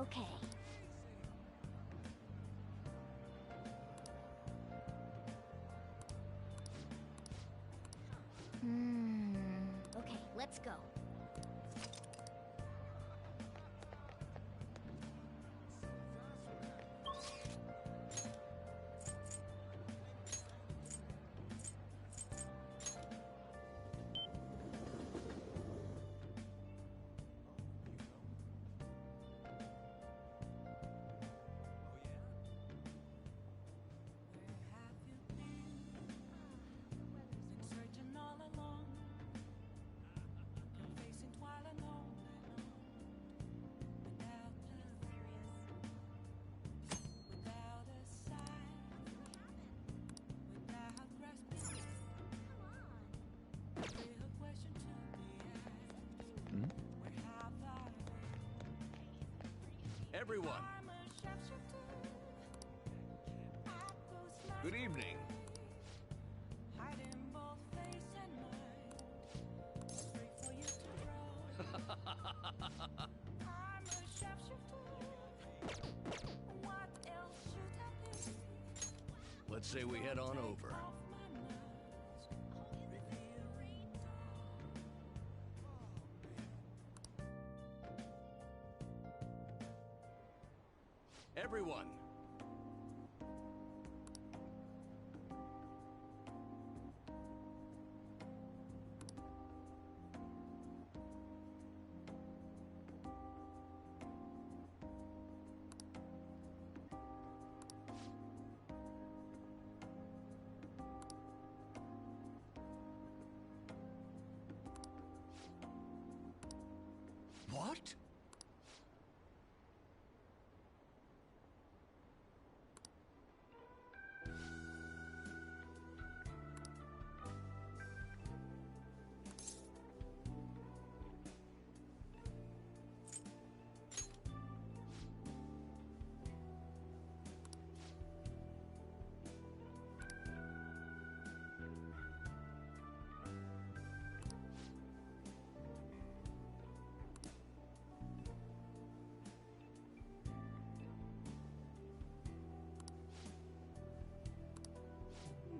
Okay. Okay, let's go. Everyone, good evening. Let's say we head on over. Everyone. What?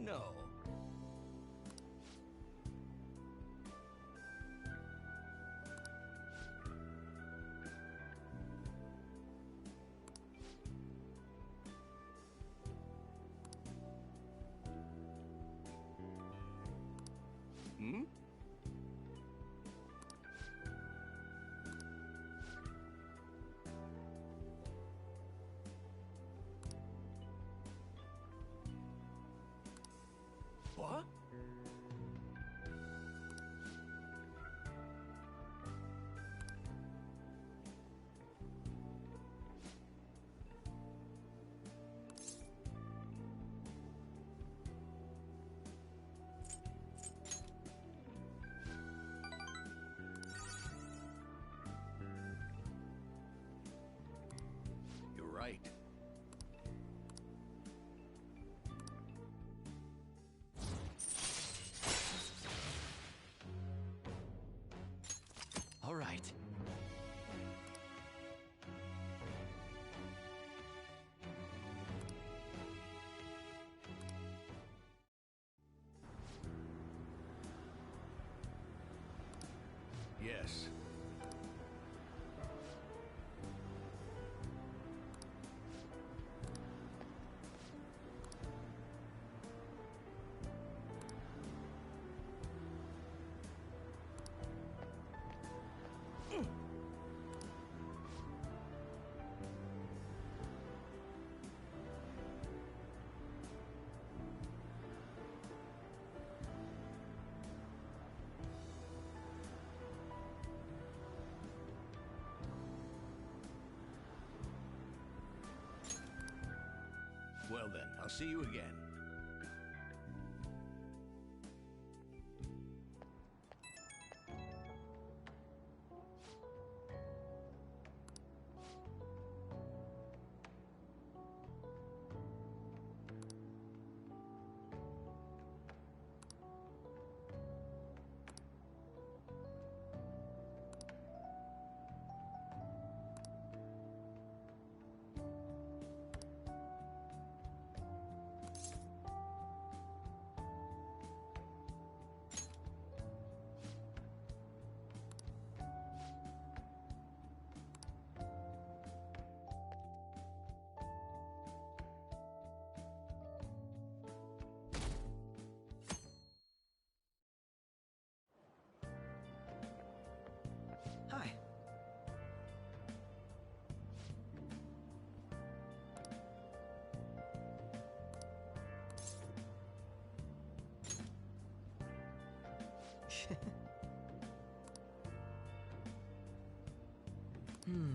No. Hmm? What? You're right. All right. Yes. Well then, I'll see you again. Hmm.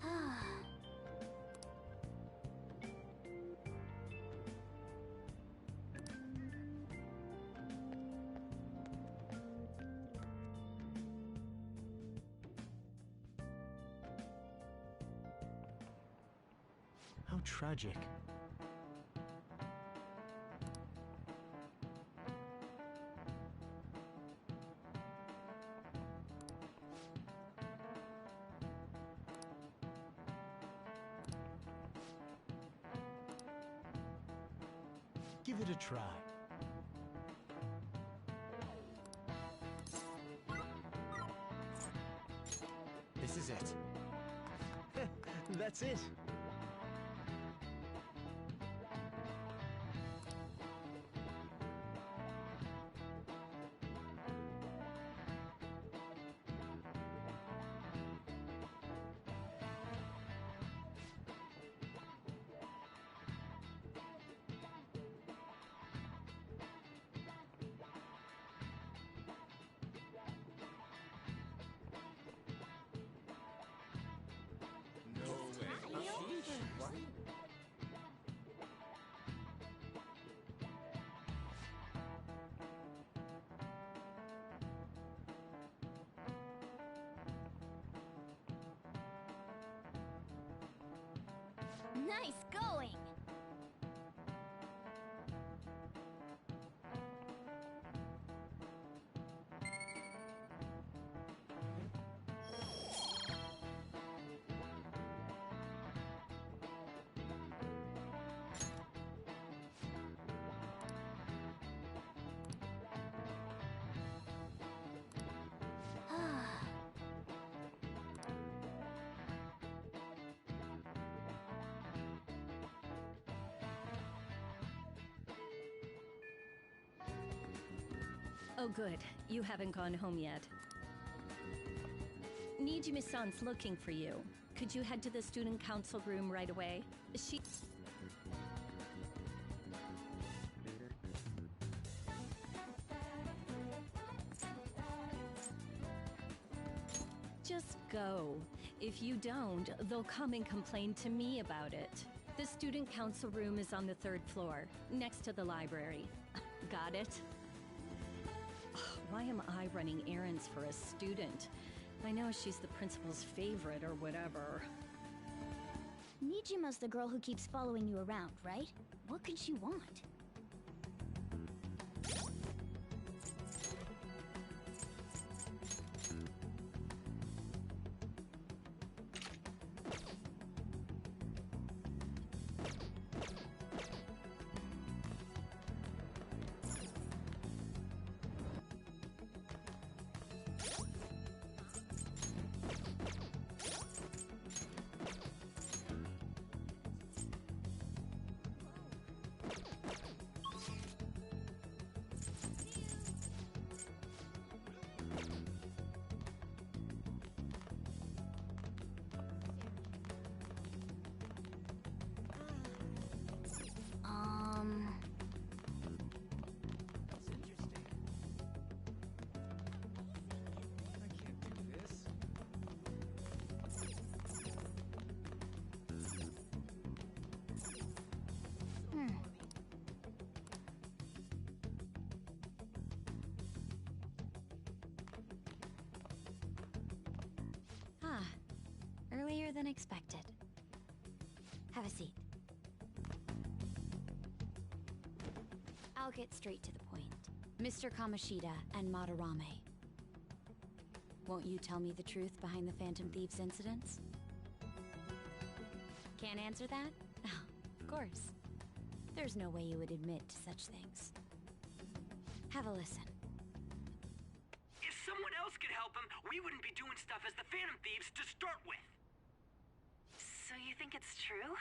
Ah. How tragic. Give it a try. This is it. That's it. Nice going! Oh good, you haven't gone home yet. Nijimi-san's looking for you. Could you head to the student council room right away? She... Just go. If you don't, they'll come and complain to me about it. The student council room is on the 3rd floor, next to the library. Got it? Why am I running errands for a student? I know she's the principal's favorite or whatever. Nijima's the girl who keeps following you around, right? What could she want? Earlier than expected. Have a seat. I'll get straight to the point. Mr. Kamoshida and Madarame. Won't you tell me the truth behind the Phantom Thieves incidents? Can't answer that? Of course. There's no way you would admit to such things. Have a listen. If someone else could help him, we wouldn't be doing stuff as the Phantom Thieves to start with. So you think it's true?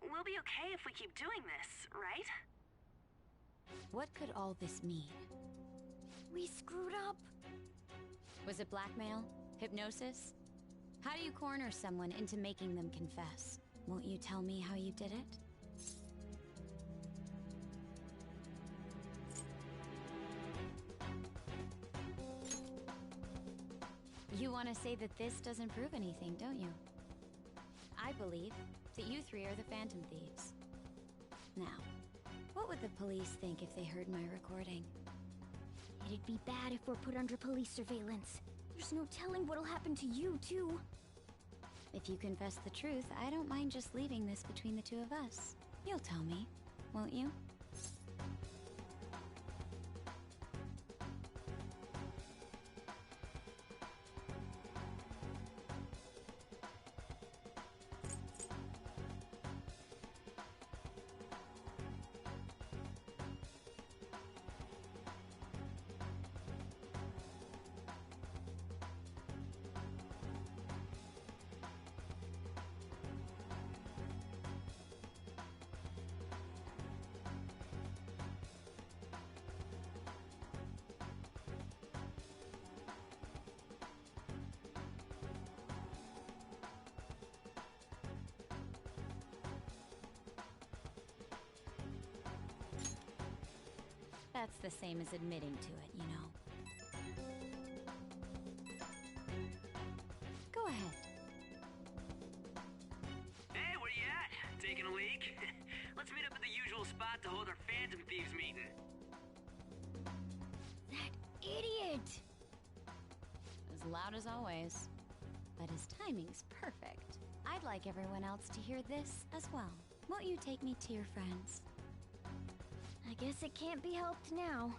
We'll be okay if we keep doing this, right? What could all this mean? We screwed up. Was it blackmail? Hypnosis? How do you corner someone into making them confess? Won't you tell me how you did it? You want to say that this doesn't prove anything, don't you? I believe that you three are the Phantom Thieves. Now, what would the police think if they heard my recording? It'd be bad if we're put under police surveillance. There's no telling what'll happen to you, too. If you confess the truth, I don't mind just leaving this between the two of us. You'll tell me, won't you? That's the same as admitting to it, you know. Go ahead. Hey, where you at? Taking a leak? Let's meet up at the usual spot to hold our Phantom Thieves meeting. That idiot! As loud as always. But his timing's perfect. I'd like everyone else to hear this as well. Won't you take me to your friends? I guess it can't be helped now.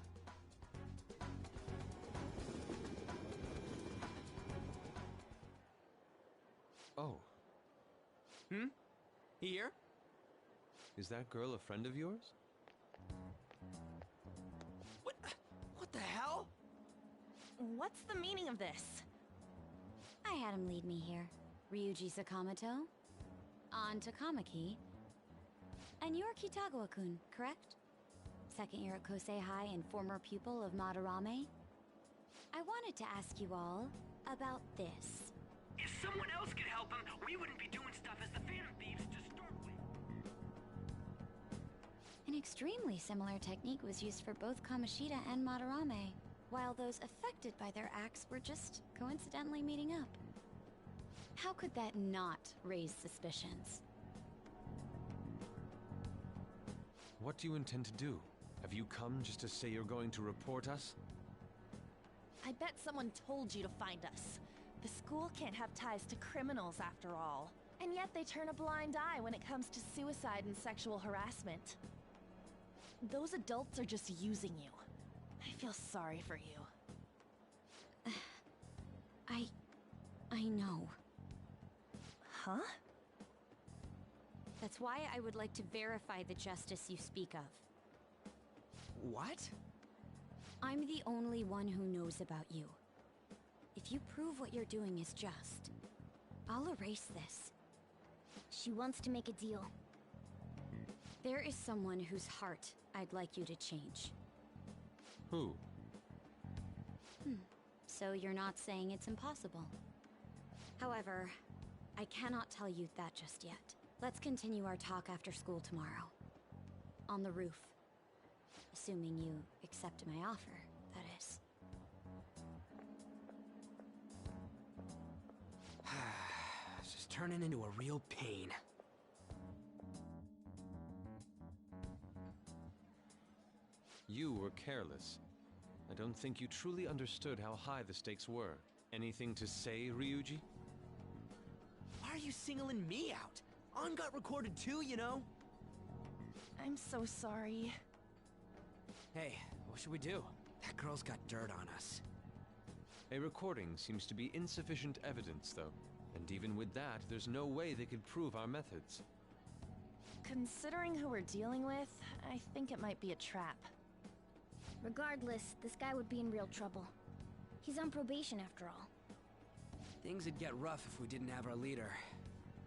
Oh, Here? is that girl a friend of yours? What the hell? What's the meaning of this? I had him lead me here. Ryuji Sakamoto, on Takamaki, and you're Kitagawa-kun, correct? Second year at Kosei High and former pupil of Madarame. I wanted to ask you all about this. If someone else could help him, we wouldn't be doing stuff as the Phantom Thieves to start with. An extremely similar technique was used for both Kamoshida and Madarame, while those affected by their acts were just coincidentally meeting up. How could that not raise suspicions? What do you intend to do? Have you come just to say you're going to report us? I bet someone told you to find us. The school can't have ties to criminals after all. And yet they turn a blind eye when it comes to suicide and sexual harassment. Those adults are just using you. I feel sorry for you. I know. Huh? That's why I would like to verify the justice you speak of. What? I'm the only one who knows about you. If you prove what you're doing is just, I'll erase this. She wants to make a deal. There is someone whose heart I'd like you to change. Who? So you're not saying it's impossible. However, I cannot tell you that just yet. Let's continue our talk after school tomorrow. On the roof. Assuming you accept my offer, that is. This is turning into a real pain. You were careless. I don't think you truly understood how high the stakes were. Anything to say, Ryuji? Why are you singling me out? On got recorded too, you know? I'm so sorry. Hey, what should we do? That girl's got dirt on us. A recording seems to be insufficient evidence, though. And even with that, there's no way they could prove our methods. Considering who we're dealing with, I think it might be a trap. Regardless, this guy would be in real trouble. He's on probation after all. Things would get rough if we didn't have our leader.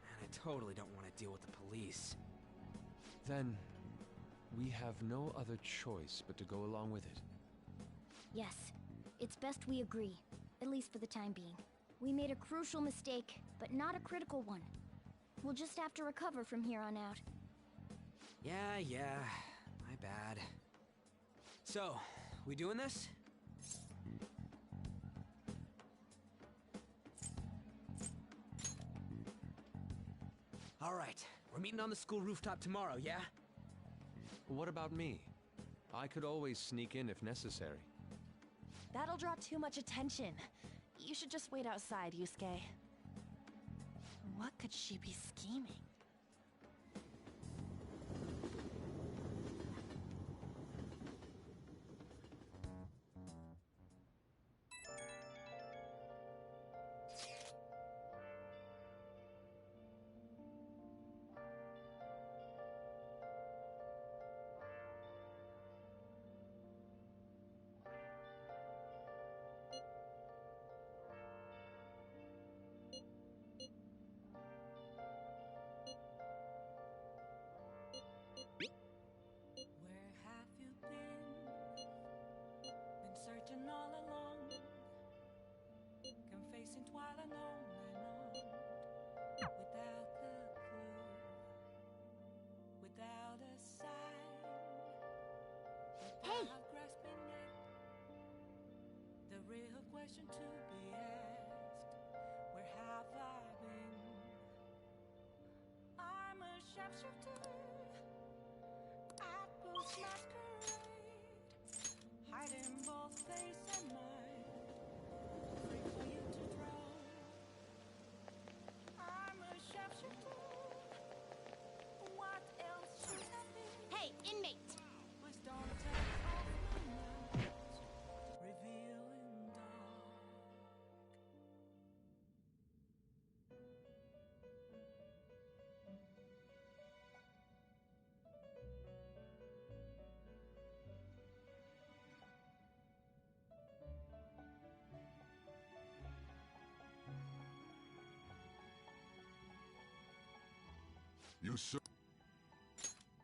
And I totally don't want to deal with the police. Then, we have no other choice but to go along with it. Yes, it's best we agree, at least for the time being. We made a crucial mistake, but not a critical one. We'll just have to recover from here on out. Yeah, my bad. So, we doing this? All right, we're meeting on the school rooftop tomorrow, yeah? What about me? I could always sneak in if necessary. That'll draw too much attention. You should just wait outside, Yusuke. What could she be scheming? Where have you been? Been searching all along, confessing while and on, without a clue, without a sign, without grasping it. The real question to be asked: where have I been? I'm a sharpshooter. Masquerade, hiding both face and mind, free for you to draw. I'm a sharpshooter. What else should I be? Hey, inmate! Please don't take off my night, revealing dark. You sir.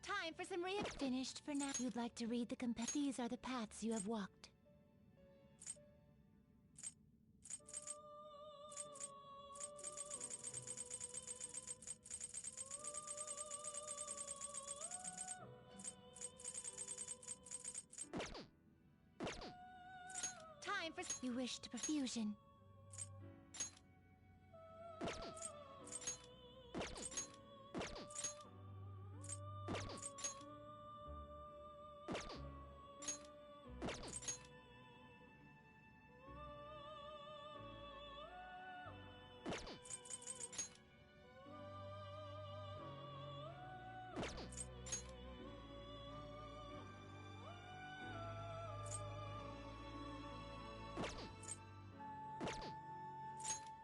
Time for some finished for now. You'd like to read the These are the paths you have walked. Time for you wish to perfusion.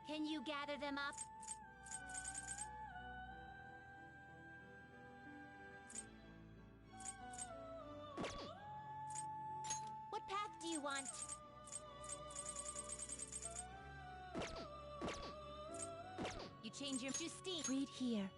Can you gather them up? What path do you want? You change your Justine. Read here.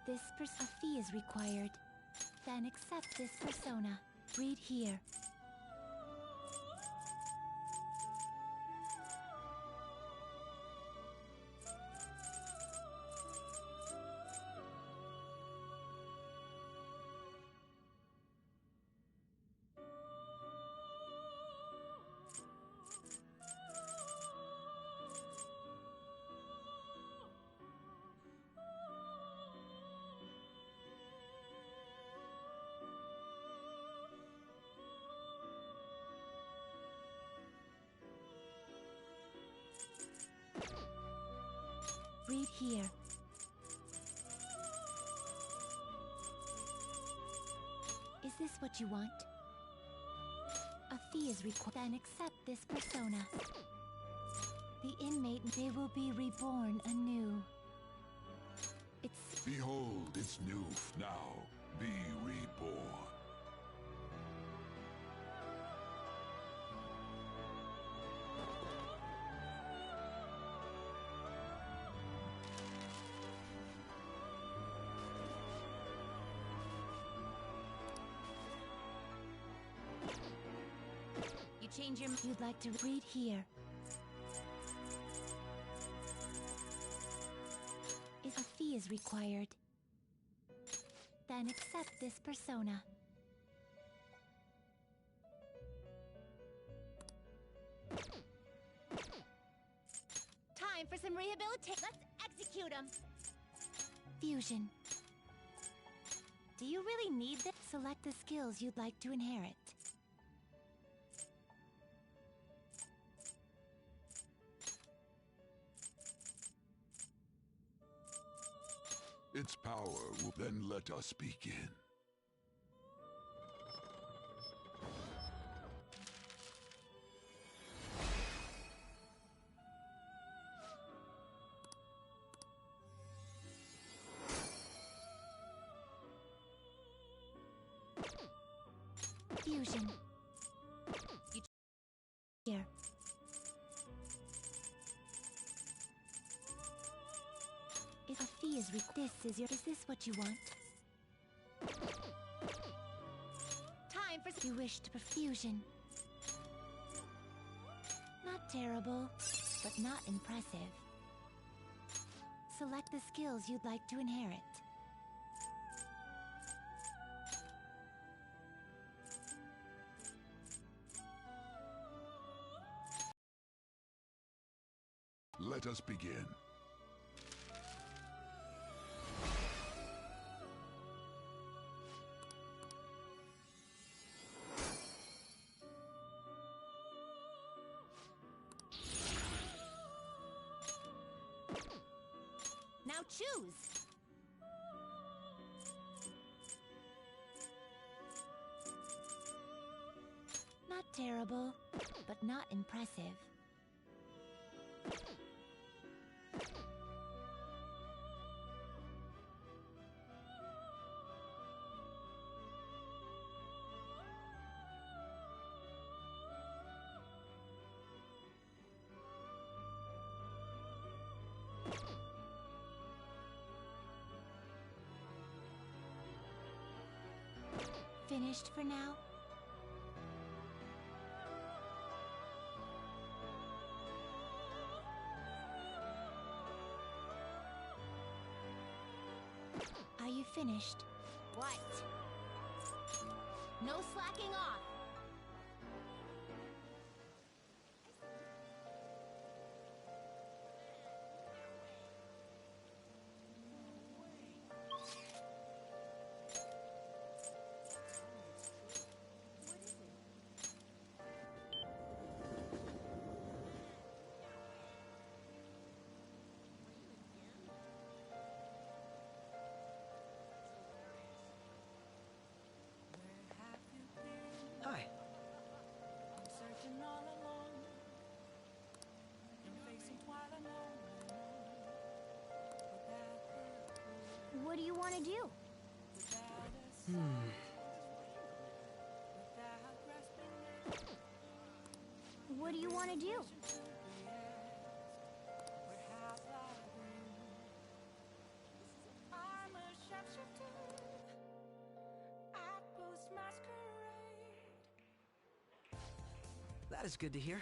A fee is required. Then accept this persona. Read here. Read here. Is this what you want? A fee is required. Then accept this persona. The inmate, they will be reborn anew. Behold its new now. Be reborn. Change your... You'd like to read here. If a fee is required, then accept this persona. Time for some rehabilitation. Let's execute him. Fusion. Do you really need this? Select the skills you'd like to inherit. Its power will then let us begin. Fusion. Here. If a fee is is this what you want? Time for... You wish to perfusion. Not terrible, but not impressive. Select the skills you'd like to inherit. Let us begin. Now choose! Not terrible, but not impressive. Finished for now? Are you finished? What? No slacking off! Hi. Searching all alone and facing quite a long without What do you want to do? What do you want to do? I'm a shadow. That is good to hear.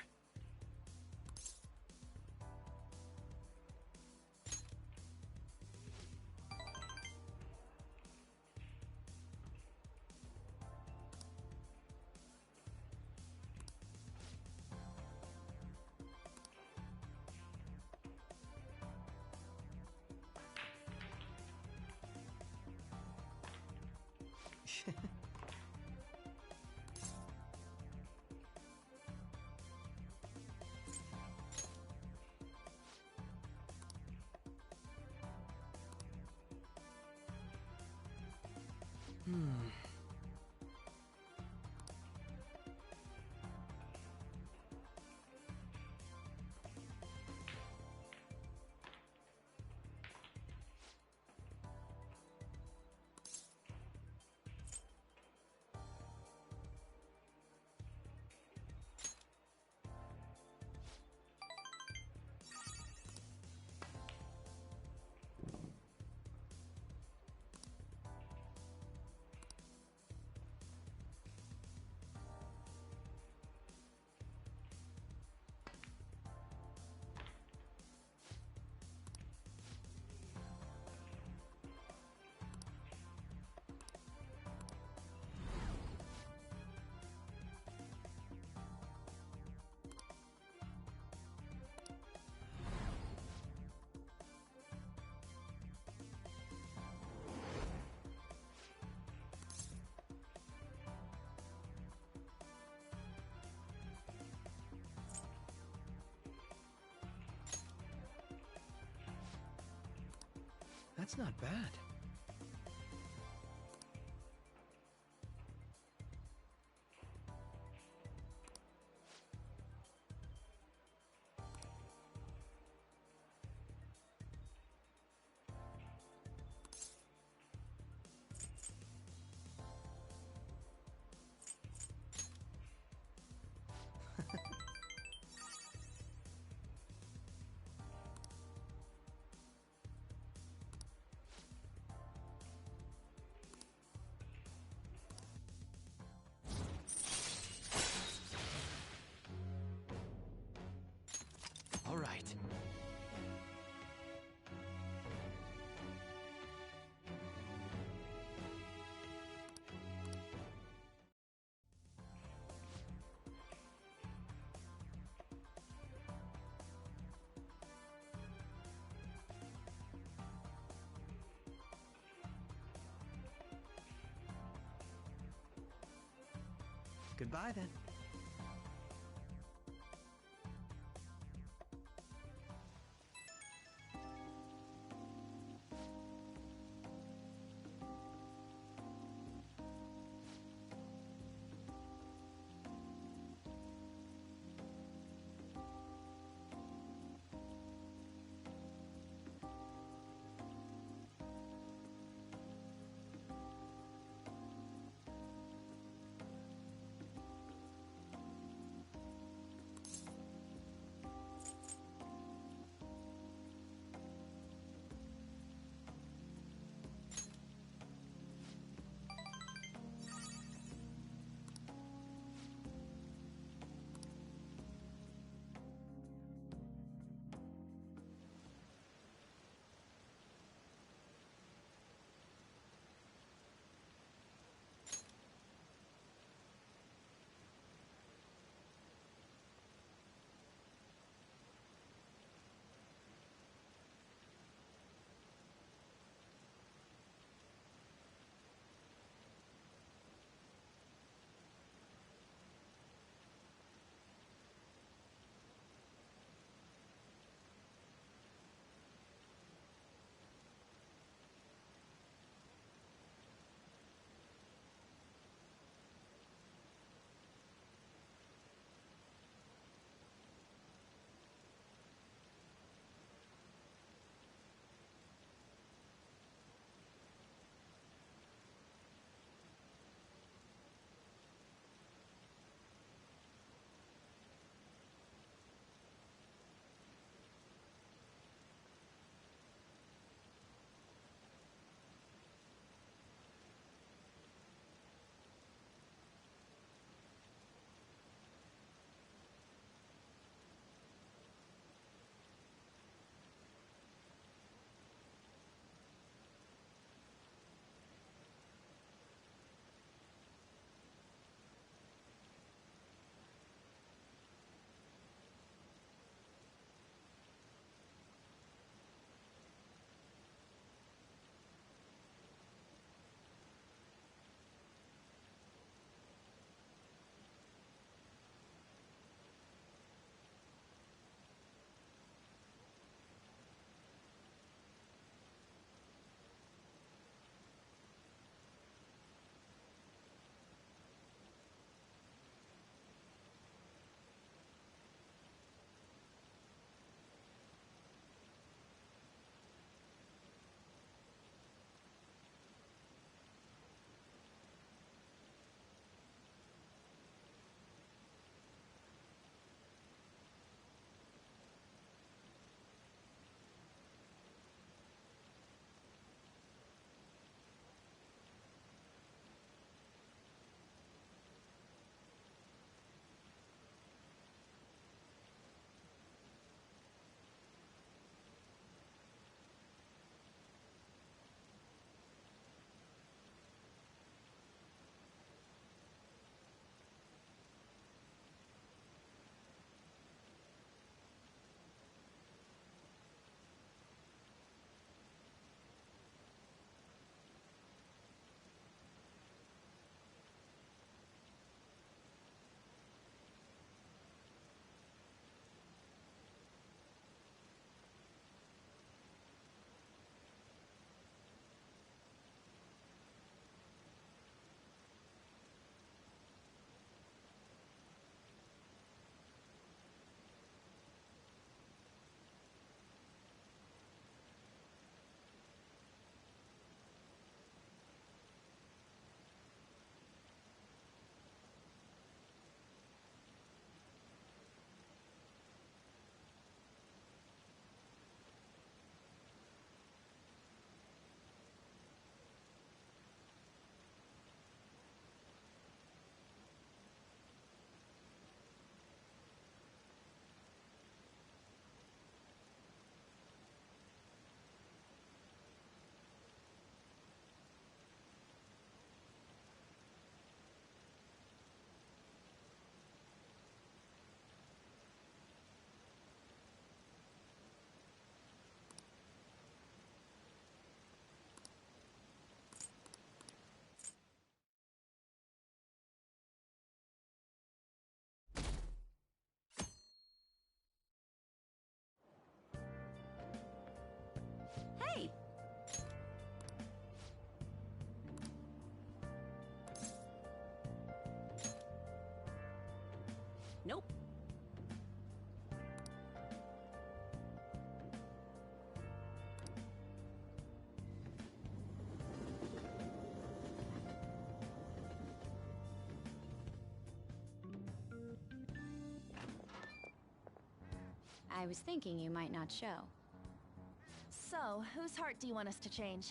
That's not bad. All right. Goodbye then. I was thinking you might not show. So, whose heart do you want us to change?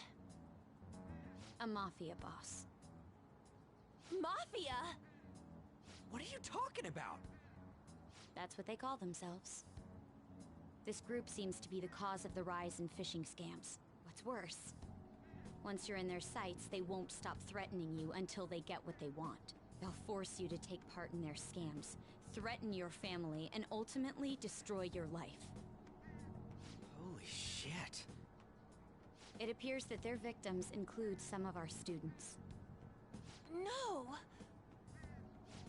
A mafia boss. Mafia? What are you talking about? That's what they call themselves. This group seems to be the cause of the rise in phishing scams. What's worse, once you're in their sights, they won't stop threatening you until they get what they want. They'll force you to take part in their scams, threaten your family, and ultimately destroy your life. Holy shit. It appears that their victims include some of our students. No!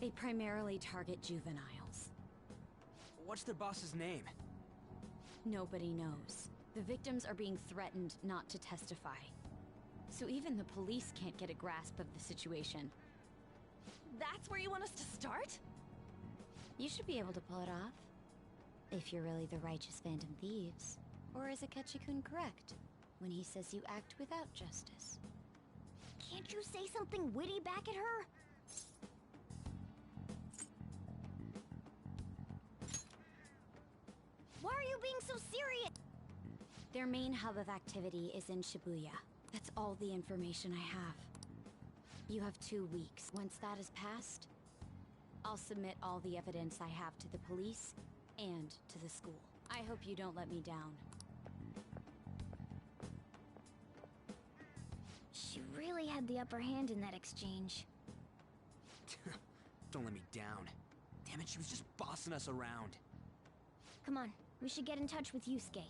They primarily target juveniles. What's their boss's name? Nobody knows. The victims are being threatened not to testify. So even the police can't get a grasp of the situation. That's where you want us to start? You should be able to pull it off. If you're really the righteous Phantom Thieves. Or is Akechi-kun correct when he says you act without justice? Can't you say something witty back at her? Why are you being so serious? Their main hub of activity is in Shibuya. That's all the information I have. You have 2 weeks. Once that is passed, I'll submit all the evidence I have to the police and to the school. I hope you don't let me down. She really had the upper hand in that exchange. Don't let me down. Damn it, she was just bossing us around. Come on, we should get in touch with Yusuke.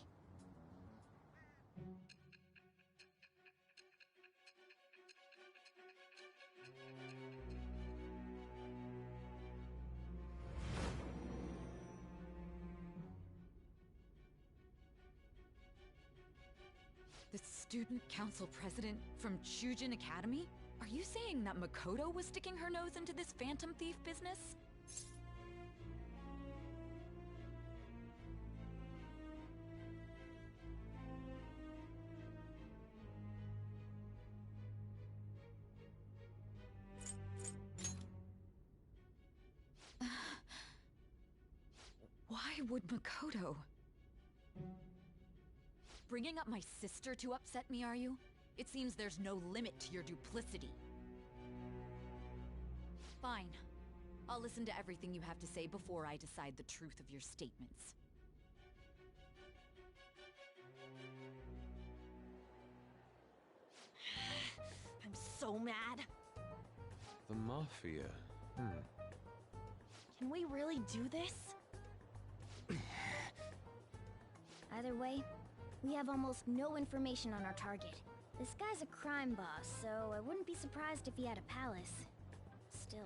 The student council president from Chujin Academy? Are you saying that Makoto was sticking her nose into this phantom thief business? Why would Makoto? Bringing up my sister to upset me, are you? It seems there's no limit to your duplicity. Fine. I'll listen to everything you have to say before I decide the truth of your statements. I'm so mad. The Mafia. Can we really do this? Either way, we have almost no information on our target. This guy's a crime boss, so I wouldn't be surprised if he had a palace. Still.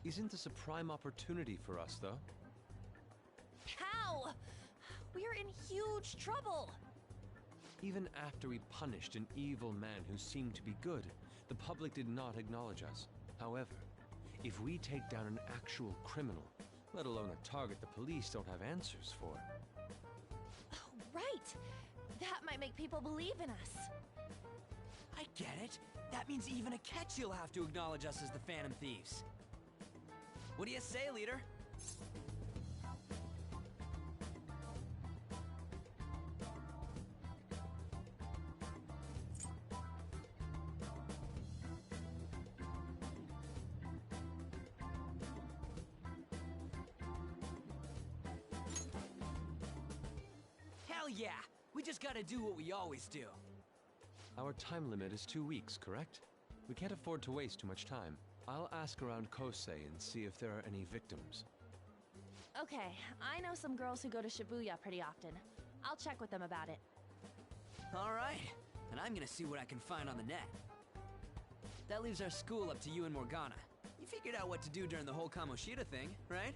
Isn't this a prime opportunity for us, though? How? We're in huge trouble! Even after we punished an evil man who seemed to be good, the public did not acknowledge us. However, if we take down an actual criminal, let alone a target the police don't have answers for. Right! That might make people believe in us. I get it. That means even Akechi'll have to acknowledge us as the Phantom Thieves. What do you say, leader? Hell yeah! We just gotta do what we always do. Our time limit is 2 weeks, correct? We can't afford to waste too much time. I'll ask around Kosei and see if there are any victims. Okay, I know some girls who go to Shibuya pretty often. I'll check with them about it. Alright, and I'm gonna see what I can find on the net. That leaves our school up to you and Morgana. You figured out what to do during the whole Kamoshida thing, right?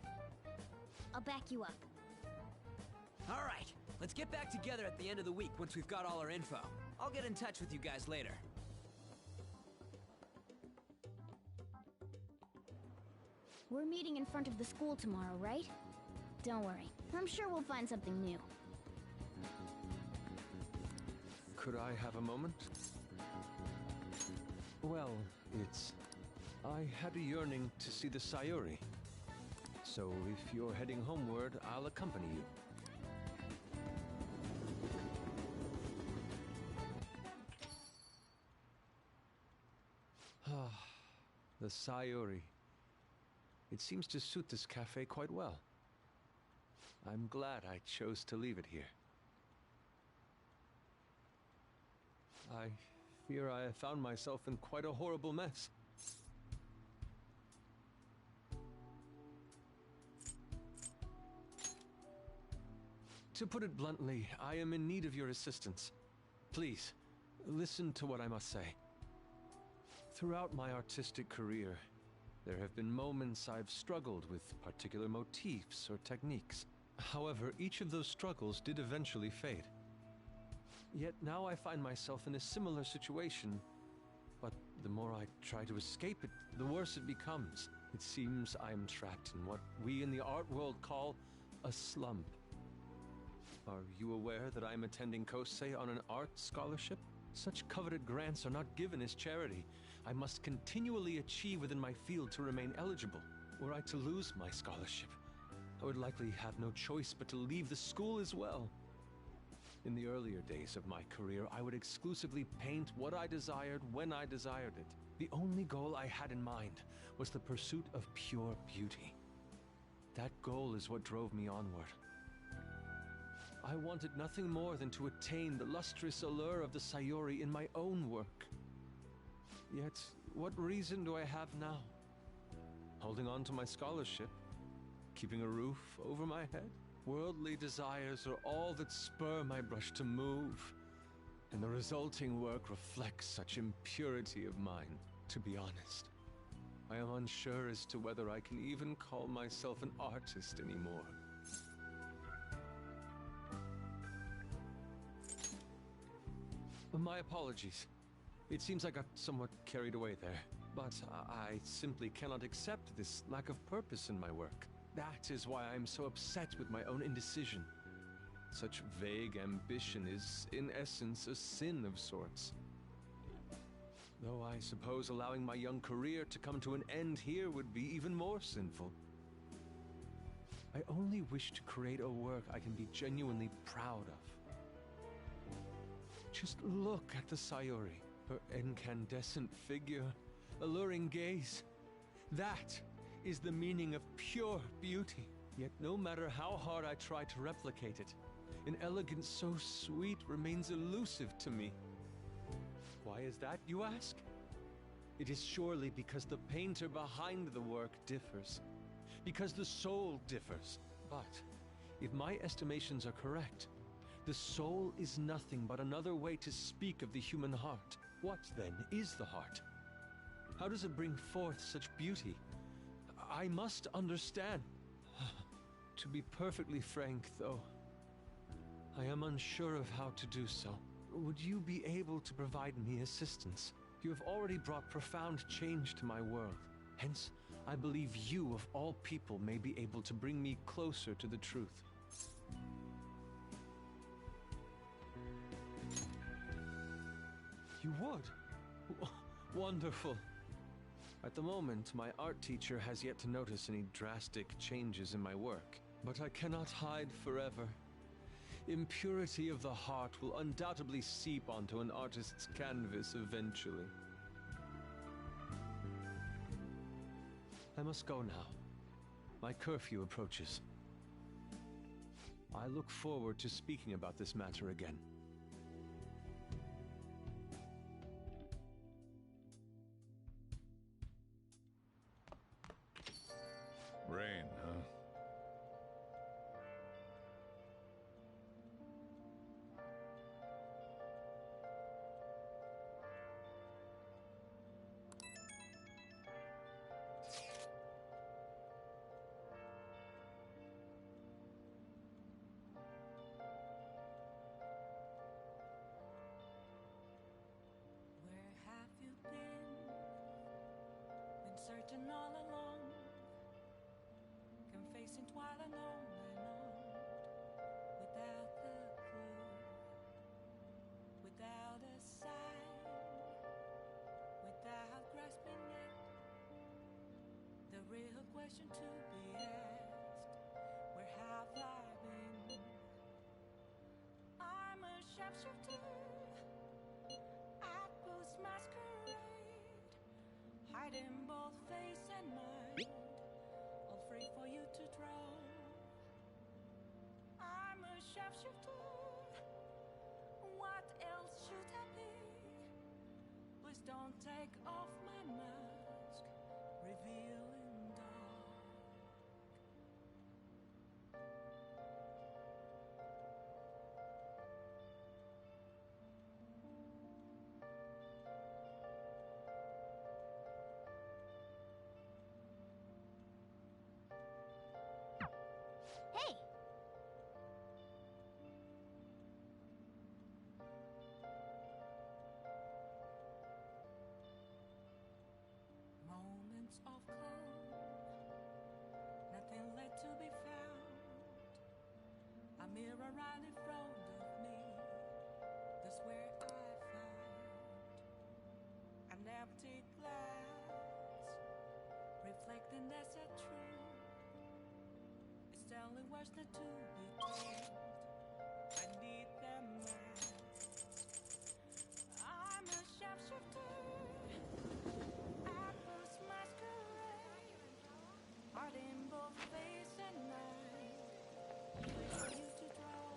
I'll back you up. Alright, let's get back together at the end of the week once we've got all our info. I'll get in touch with you guys later. We're meeting in front of the school tomorrow, right? Don't worry. I'm sure we'll find something new. Could I have a moment? Well, I had a yearning to see the Sayuri. So if you're heading homeward, I'll accompany you. The Sayuri. It seems to suit this cafe quite well. I'm glad I chose to leave it here. I fear I have found myself in quite a horrible mess. To put it bluntly, I am in need of your assistance. Please, listen to what I must say. Throughout my artistic career, there have been moments I've struggled with particular motifs or techniques. However, each of those struggles did eventually fade. Yet now I find myself in a similar situation, but the more I try to escape it, the worse it becomes. It seems I am trapped in what we in the art world call a slump. Are you aware that I am attending Kosei on an art scholarship? Such coveted grants are not given as charity. I must continually achieve within my field to remain eligible. Were I to lose my scholarship, I would likely have no choice but to leave the school as well. In the earlier days of my career, I would exclusively paint what I desired when I desired it. The only goal I had in mind was the pursuit of pure beauty. That goal is what drove me onward. I wanted nothing more than to attain the lustrous allure of the Sayuri in my own work. Yet, what reason do I have now? Holding on to my scholarship? Keeping a roof over my head? Worldly desires are all that spur my brush to move, and the resulting work reflects such impurity of mind. To be honest, I am unsure as to whether I can even call myself an artist anymore. My apologies. It seems I got somewhat carried away there, but I simply cannot accept this lack of purpose in my work. That is why I am so upset with my own indecision. Such vague ambition is, in essence, a sin of sorts. Though I suppose allowing my young career to come to an end here would be even more sinful. I only wish to create a work I can be genuinely proud of. Just look at the Sayuri. Her incandescent figure, alluring gaze. That is the meaning of pure beauty. Yet no matter how hard I try to replicate it, an elegance so sweet remains elusive to me. Why is that, you ask? It is surely because the painter behind the work differs. Because the soul differs. But if my estimations are correct, the soul is nothing but another way to speak of the human heart. What, then, is the heart? How does it bring forth such beauty? I must understand. To be perfectly frank, though, I am unsure of how to do so. Would you be able to provide me assistance? You have already brought profound change to my world. Hence, I believe you, of all people, may be able to bring me closer to the truth. You would? Wonderful. At the moment, my art teacher has yet to notice any drastic changes in my work. But I cannot hide forever. Impurity of the heart will undoubtedly seep onto an artist's canvas eventually. I must go now. My curfew approaches. I look forward to speaking about this matter again. Rain, huh? Where have you been? Been searching all along, confessing while alone and on, without the clue, without a sign, without grasping it. The real question to be asked. art in both face and mind, all free for you to draw. I'm a sharpshooter. What else should I be? Please don't take off my mask, revealing dark. Hey! Moments of calm, nothing left to be found. A mirror right in front of me, that's where I found an empty glass, reflecting that's a truth. It's telling what's not to be told. I need them now. I'm a sharpshooter. Apples masquerade, art in both face and mind, place for you to draw.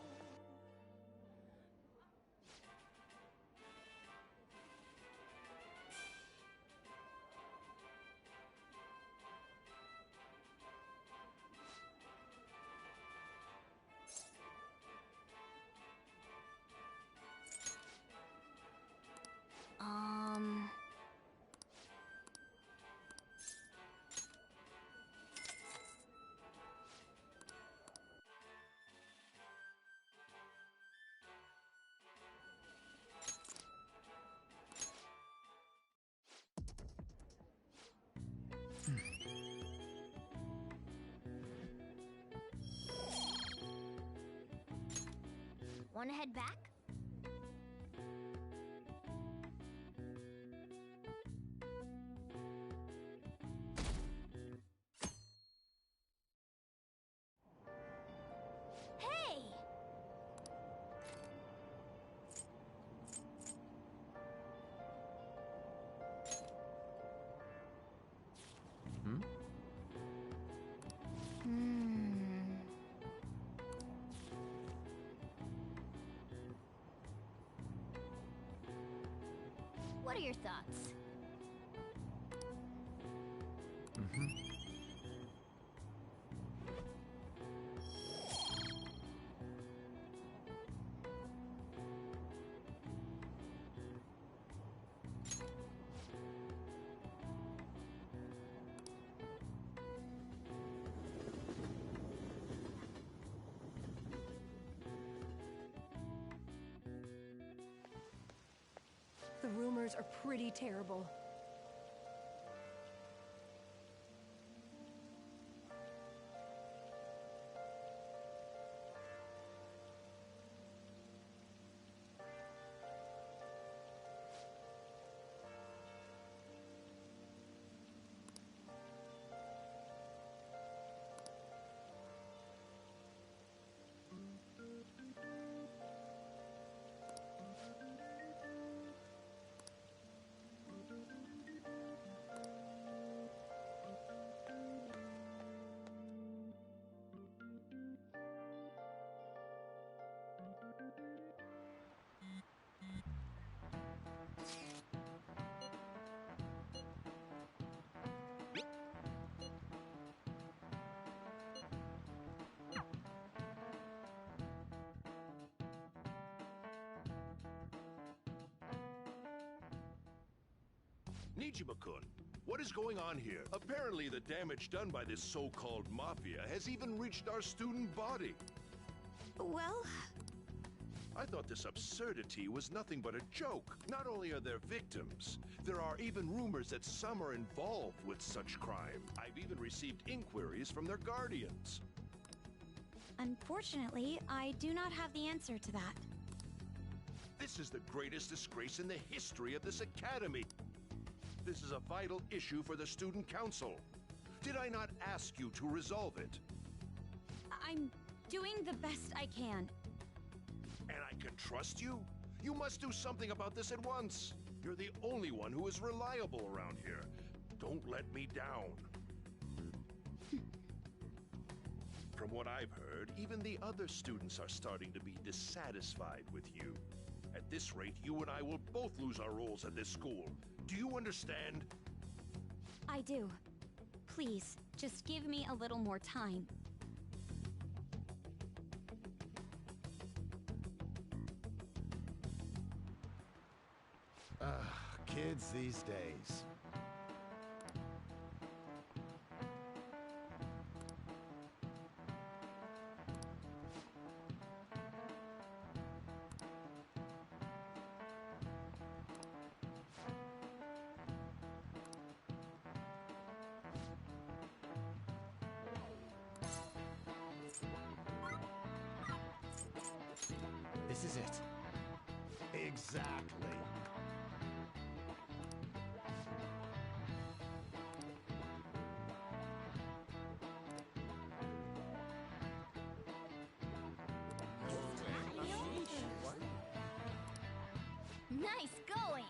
Wanna head back? Hey! What are your thoughts? The rumors are pretty terrible. Nijima-kun, what is going on here? Apparently the damage done by this so-called mafia has even reached our student body. Well, I thought this absurdity was nothing but a joke. Not only are there victims, there are even rumors that some are involved with such crime. I've even received inquiries from their guardians. unfortunately, I do not have the answer to that. This is the greatest disgrace in the history of this academy. This is a vital issue for the student council. Did I not ask you to resolve it? I'm doing the best I can. And I can trust you? You must do something about this at once. You're the only one who is reliable around here. Don't let me down. From what I've heard, even the other students are starting to be dissatisfied with you. At this rate, you and I will both lose our roles at this school. Do you understand? I do. Please, just give me a little more time. Kids these days. This is it. Exactly. Nice going!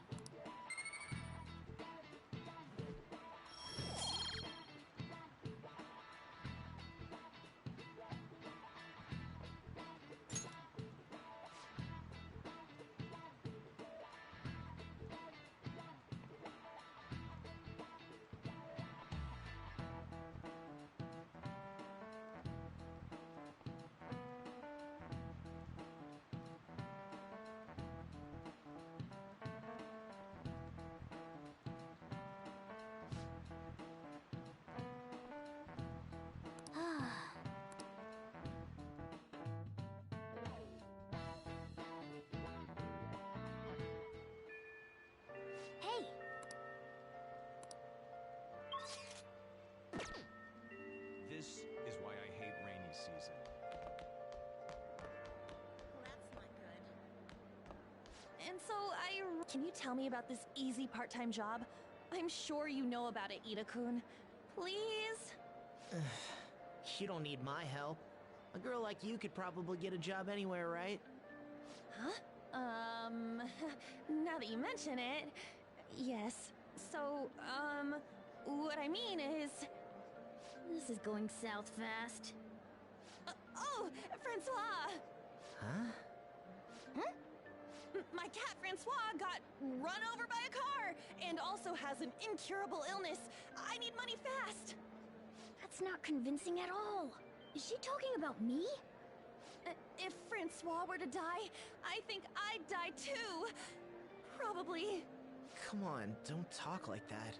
Hey! This is why I hate rainy season. And so Can you tell me about this easy part-time job? I'm sure you know about it, Ida-kun. Please? You don't need my help. A girl like you could probably get a job anywhere, right? Huh? Now that you mention it, yes. So, what I mean is... This is going south fast. Oh, Francois! Huh? Huh? My cat Francois got run over by a car and also has an incurable illness. I need money fast. That's not convincing at all. Is she talking about me? If Francois were to die, I think I'd die too. Probably. Come on, don't talk like that.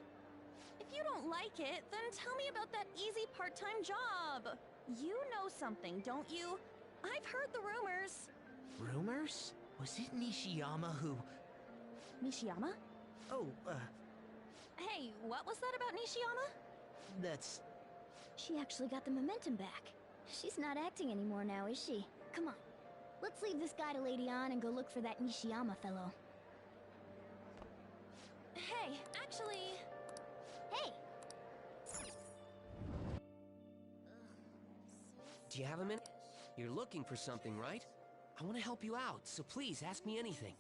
If you don't like it, then tell me about that easy part-time job. You know something, don't you? I've heard the rumors. Rumors? Was it Nishiyama who... Nishiyama? Oh, Hey, what was that about Nishiyama? that's... She actually got the momentum back. She's not acting anymore now, is she? Come on. Let's leave this guy to Lady Ann and go look for that Nishiyama fellow. Hey, actually... Hey! Do you have a minute? You're looking for something, right? I want to help you out, so please ask me anything.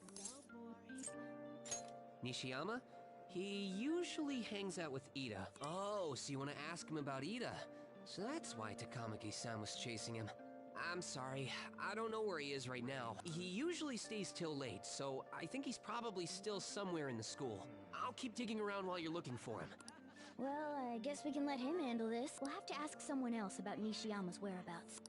Nishiyama? He usually hangs out with Ida. Oh, so you want to ask him about Ida? So that's why Takamaki-san was chasing him. I'm sorry, I don't know where he is right now. He usually stays till late, so I think he's probably still somewhere in the school. I'll keep digging around while you're looking for him. Well, I guess we can let him handle this. We'll have to ask someone else about Nishiyama's whereabouts.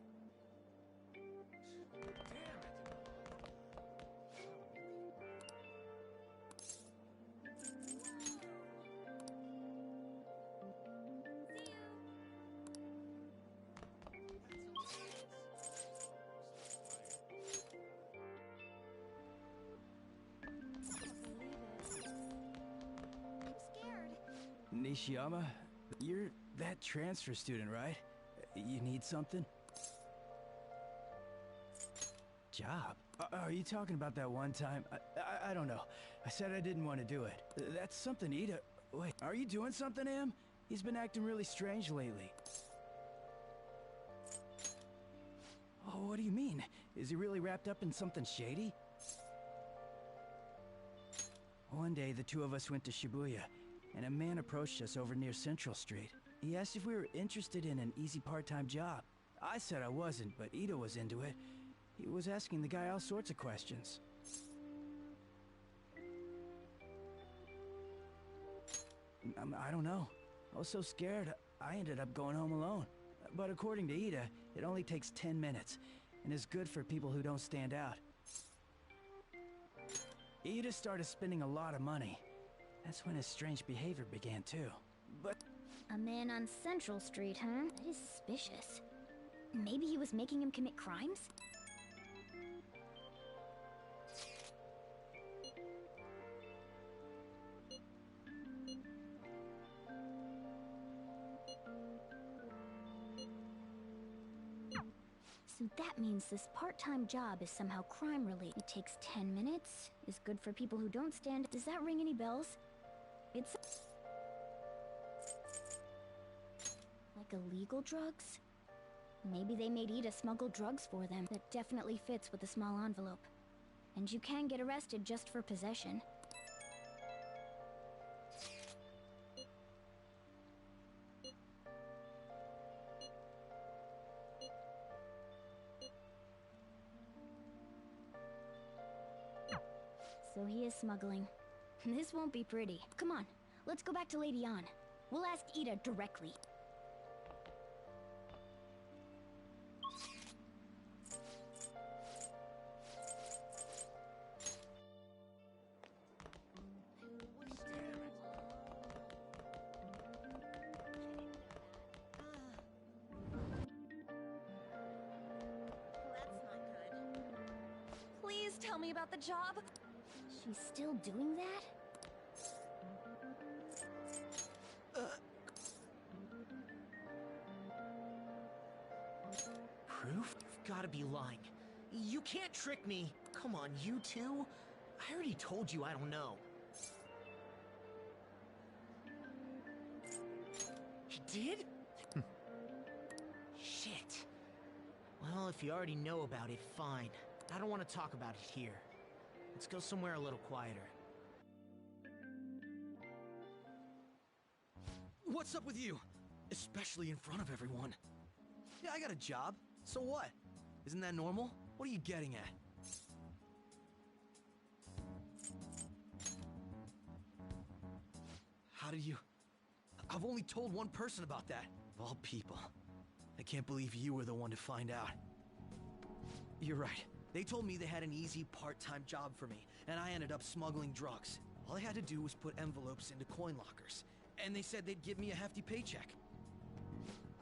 Nishiyama, you're that transfer student, right? You need something? Job? Are you talking about that one time? I don't know. I said I didn't want to do it. That's something Ida... Wait, are you doing something to him? He's been acting really strange lately. Oh, what do you mean? Is he really wrapped up in something shady? One day, the two of us went to Shibuya. and a man approached us over near Central Street. He asked if we were interested in an easy part-time job. I said I wasn't, but Ida was into it. He was asking the guy all sorts of questions. I don't know. I was so scared, I ended up going home alone. But according to Ida, it only takes 10 minutes, and is good for people who don't stand out. Ida started spending a lot of money. That's when his strange behavior began too. But... A man on Central Street, huh? That is suspicious. Maybe he was making him commit crimes? So that means this part-time job is somehow crime-related. It takes 10 minutes, is good for people who don't stand... Does that ring any bells? It's... like illegal drugs? Maybe they made Ida smuggle drugs for them. That definitely fits with the small envelope. And you can get arrested just for possession. So he is smuggling. This won't be pretty. Come on, let's go back to Lady Ann. We'll ask Ida directly. Please tell me about the job. She's still doing that? Proof? You've gotta be lying. You can't trick me. Come on, you two. I already told you I don't know. You did? Shit. Well, if you already know about it, fine. I don't want to talk about it here. Let's go somewhere a little quieter. What's up with you? Especially in front of everyone. Yeah, I got a job. So what? Isn't that normal? What are you getting at? How did you... I've only told one person about that. Of all people. I can't believe you were the one to find out. You're right. They told me they had an easy part-time job for me, and I ended up smuggling drugs. All I had to do was put envelopes into coin lockers, and they said they'd give me a hefty paycheck.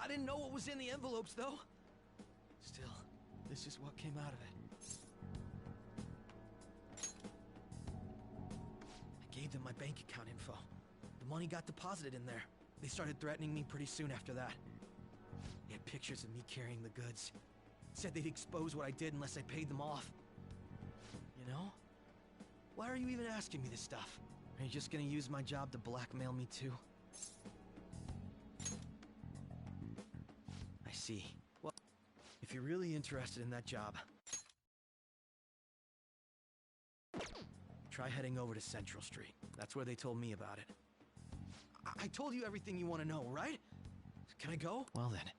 I didn't know what was in the envelopes, though. Still, this is what came out of it. I gave them my bank account info. The money got deposited in there. They started threatening me pretty soon after that. They had pictures of me carrying the goods. Said they'd expose what I did unless I paid them off. You know? Why are you even asking me this stuff? Are you just gonna use my job to blackmail me too? I see. Well, if you're really interested in that job, try heading over to Central Street. That's where they told me about it. I told you everything you want to know, right? Can I go? Well then.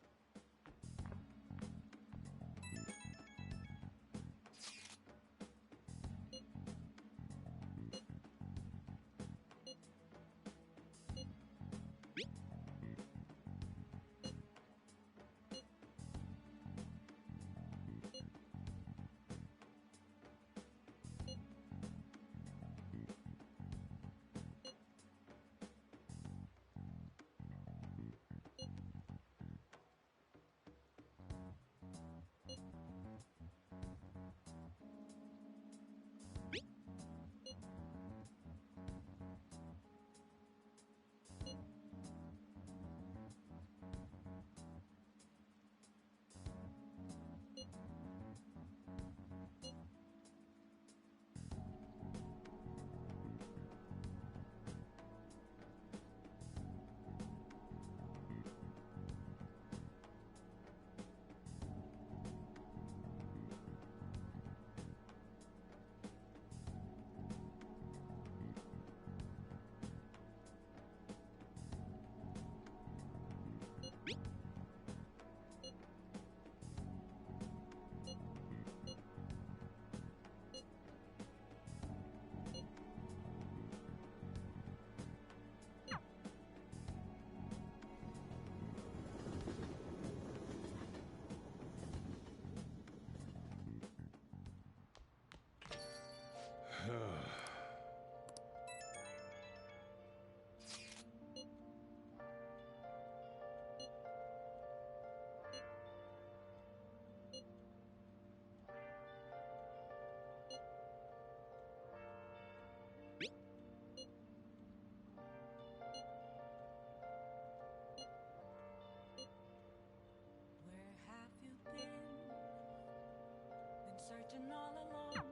drifting all alone,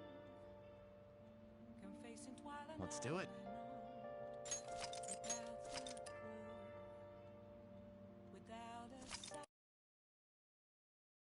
confessing twilight. Let's do it.